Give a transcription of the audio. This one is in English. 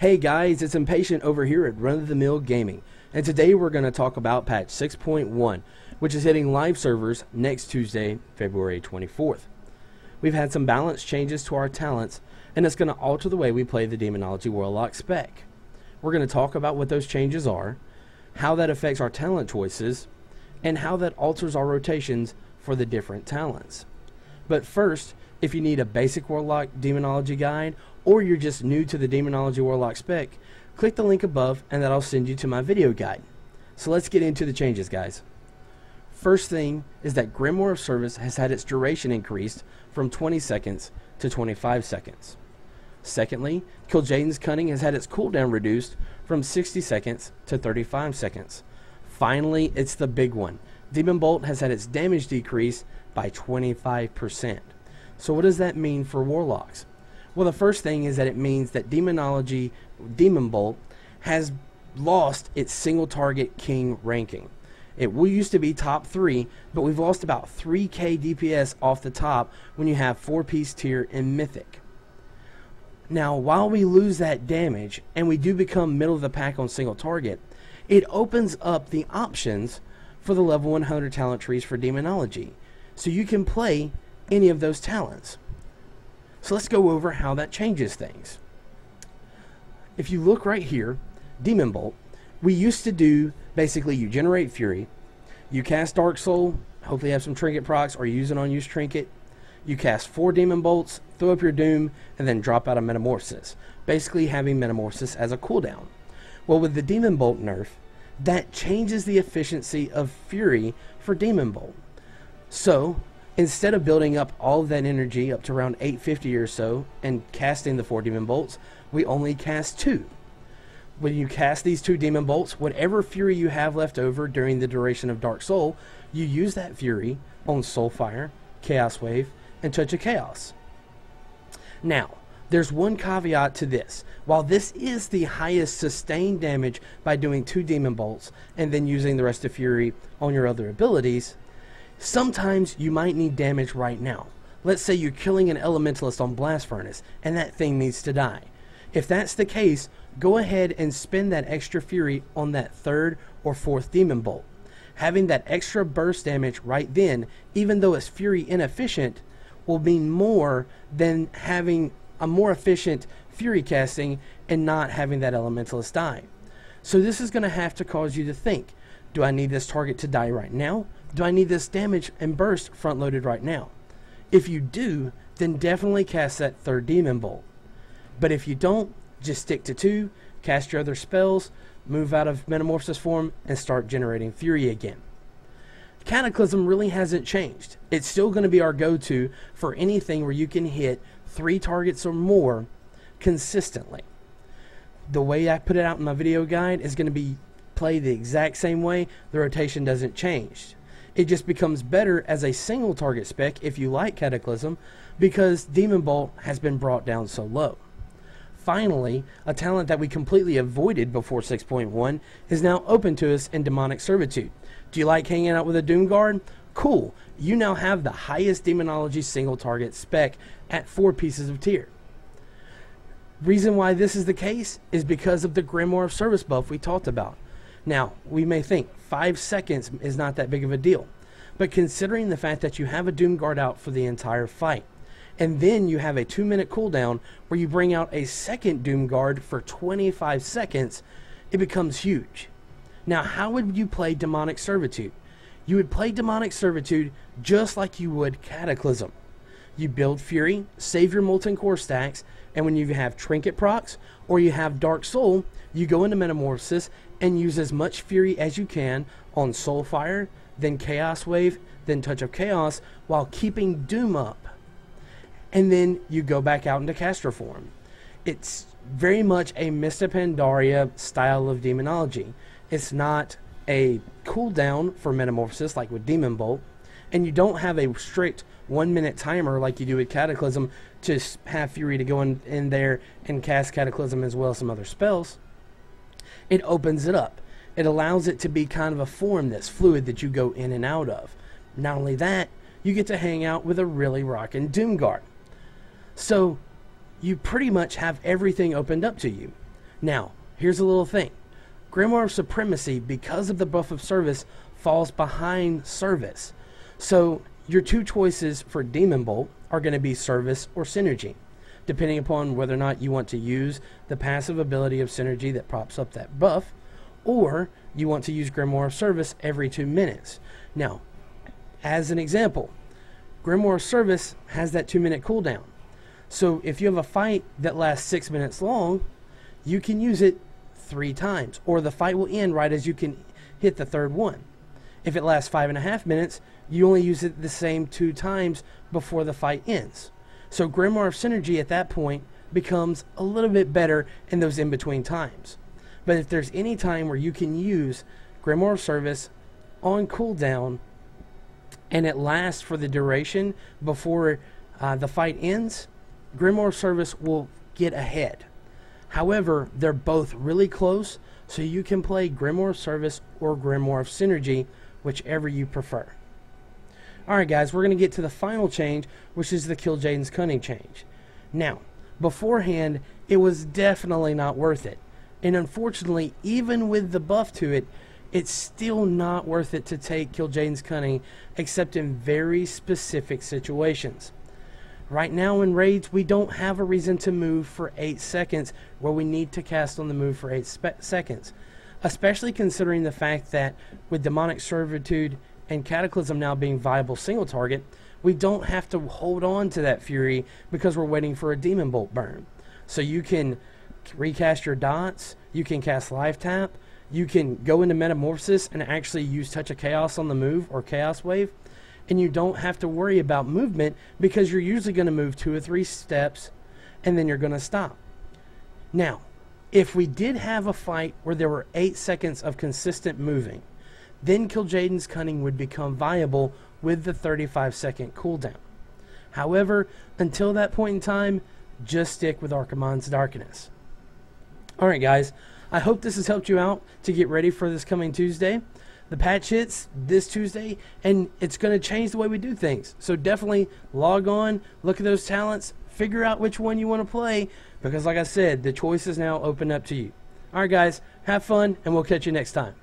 Hey guys, it's Impatient over here at Run of the Mill Gaming, and today we're going to talk about patch 6.1, which is hitting live servers next Tuesday, February 24th. We've had some balance changes to our talents, and it's going to alter the way we play the Demonology Warlock spec. We're going to talk about what those changes are, how that affects our talent choices, and how that alters our rotations for the different talents. But first, if you need a basic Warlock Demonology guide, or you're just new to the Demonology Warlock spec, click the link above and that'll send you to my video guide. So let's get into the changes, guys. First thing is that Grimoire of Service has had its duration increased from 20 seconds to 25 seconds. Secondly, Kil'jaeden's Cunning has had its cooldown reduced from 60 seconds to 35 seconds. Finally, it's the big one. Demon Bolt has had its damage decreased by 25%. So what does that mean for Warlocks? Well, the first thing is that it means that Demonology Demon Bolt has lost its single target king ranking. It used to be top 3, but we've lost about 3k DPS off the top when you have 4-piece tier in Mythic. Now, while we lose that damage and we do become middle of the pack on single target, it opens up the options for the level 100 talent trees for Demonology. So you can play any of those talents. So let's go over how that changes things. If you look right here, Demon Bolt, we used to do basically you generate Fury, you cast Dark Soul, hopefully have some trinket procs or use an unused trinket, you cast 4 Demon Bolts, throw up your Doom, and then drop out a Metamorphosis, basically having Metamorphosis as a cooldown. Well, with the Demon Bolt nerf, that changes the efficiency of Fury for Demon Bolt. So instead of building up all of that energy up to around 850 or so and casting the 4 Demon Bolts, we only cast 2. When you cast these 2 Demon Bolts, whatever Fury you have left over during the duration of Dark Soul, you use that Fury on Soulfire, Chaos Wave, and Touch of Chaos. Now, there's one caveat to this. While this is the highest sustained damage by doing 2 Demon Bolts and then using the rest of Fury on your other abilities, sometimes you might need damage right now. Let's say you're killing an Elementalist on Blast Furnace and that thing needs to die. If that's the case, go ahead and spend that extra Fury on that 3rd or 4th Demon Bolt. Having that extra burst damage right then, even though it's Fury inefficient, will mean more than having a more efficient Fury casting and not having that Elementalist die. So this is going to have to cause you to think, do I need this target to die right now? Do I need this damage and burst front loaded right now? If you do, then definitely cast that 3rd Demon Bolt. But if you don't, just stick to 2, cast your other spells, move out of Metamorphosis form, and start generating Fury again. Cataclysm really hasn't changed. It's still going to be our go-to for anything where you can hit 3 targets or more consistently. The way I put it out in my video guide is going to be played the exact same way. The rotation doesn't change. It just becomes better as a single target spec if you like Cataclysm, because Demon Bolt has been brought down so low. Finally, a talent that we completely avoided before 6.1 is now open to us in Demonic Servitude. Do you like hanging out with a Doom Guard? Cool. You now have the highest Demonology single target spec at 4 pieces of tier. Reason why this is the case is because of the Grimoire of Service buff we talked about. Now, we may think 5 seconds is not that big of a deal, but considering the fact that you have a Doom Guard out for the entire fight, and then you have a 2-minute cooldown where you bring out a second Doom Guard for 25 seconds, it becomes huge. Now, how would you play Demonic Servitude? You would play Demonic Servitude just like you would Cataclysm. You build Fury, save your Molten Core stacks, and when you have Trinket procs or you have Dark Soul, you go into Metamorphosis and use as much Fury as you can on Soulfire, then Chaos Wave, then Touch of Chaos, while keeping Doom up. And then you go back out into caster form. It's very much a Mista Pandaria style of Demonology. It's not a cooldown for Metamorphosis like with Demon Bolt, and you don't have a strict 1-minute timer like you do with Cataclysm to have Fury to go in there and cast Cataclysm as well as some other spells. It opens it up. It allows it to be kind of a form that's fluid that you go in and out of. Not only that, you get to hang out with a really rockin' Doom Guard. So you pretty much have everything opened up to you. Now, here's a little thing. Grimoire of Supremacy, because of the buff of service, falls behind service. So your two choices for Demon Bolt are going to be service or synergy, depending upon whether or not you want to use the passive ability of synergy that props up that buff, or you want to use Grimoire of Service every 2 minutes. Now, as an example, Grimoire of Service has that 2-minute cooldown. So if you have a fight that lasts 6 minutes long, you can use it 3 times, or the fight will end right as you can hit the third one. If it lasts 5.5 minutes, you only use it the same 2 times before the fight ends. So Grimoire of Synergy at that point becomes a little bit better in those in-between times. But if there's any time where you can use Grimoire of Service on cooldown and it lasts for the duration before the fight ends, Grimoire of Service will get ahead. However, they're both really close, so you can play Grimoire of Service or Grimoire of Synergy, whichever you prefer. Alright guys, we're going to get to the final change, which is the Kill Jaden's Cunning change. Now, beforehand, it was definitely not worth it. And unfortunately, even with the buff to it, it's still not worth it to take Kill Jaden's Cunning, except in very specific situations. Right now in raids, we don't have a reason to move for 8 seconds where we need to cast on the move for 8 seconds. Especially considering the fact that with Demonic Servitude and Cataclysm now being viable single target, we don't have to hold on to that Fury because we're waiting for a Demon Bolt burn. So you can recast your dots, you can cast Life Tap, you can go into Metamorphosis and actually use Touch of Chaos on the move or Chaos Wave, and you don't have to worry about movement because you're usually going to move 2 or 3 steps and then you're going to stop. Now, if we did have a fight where there were 8 seconds of consistent moving, then Kill Jaden's Cunning would become viable with the 35-second cooldown. However, until that point in time, just stick with Archimonde's Darkness. Alright guys, I hope this has helped you out to get ready for this coming Tuesday. The patch hits this Tuesday, and it's going to change the way we do things. So definitely log on, look at those talents, figure out which one you want to play, because like I said, the choice is now open up to you. Alright guys, have fun, and we'll catch you next time.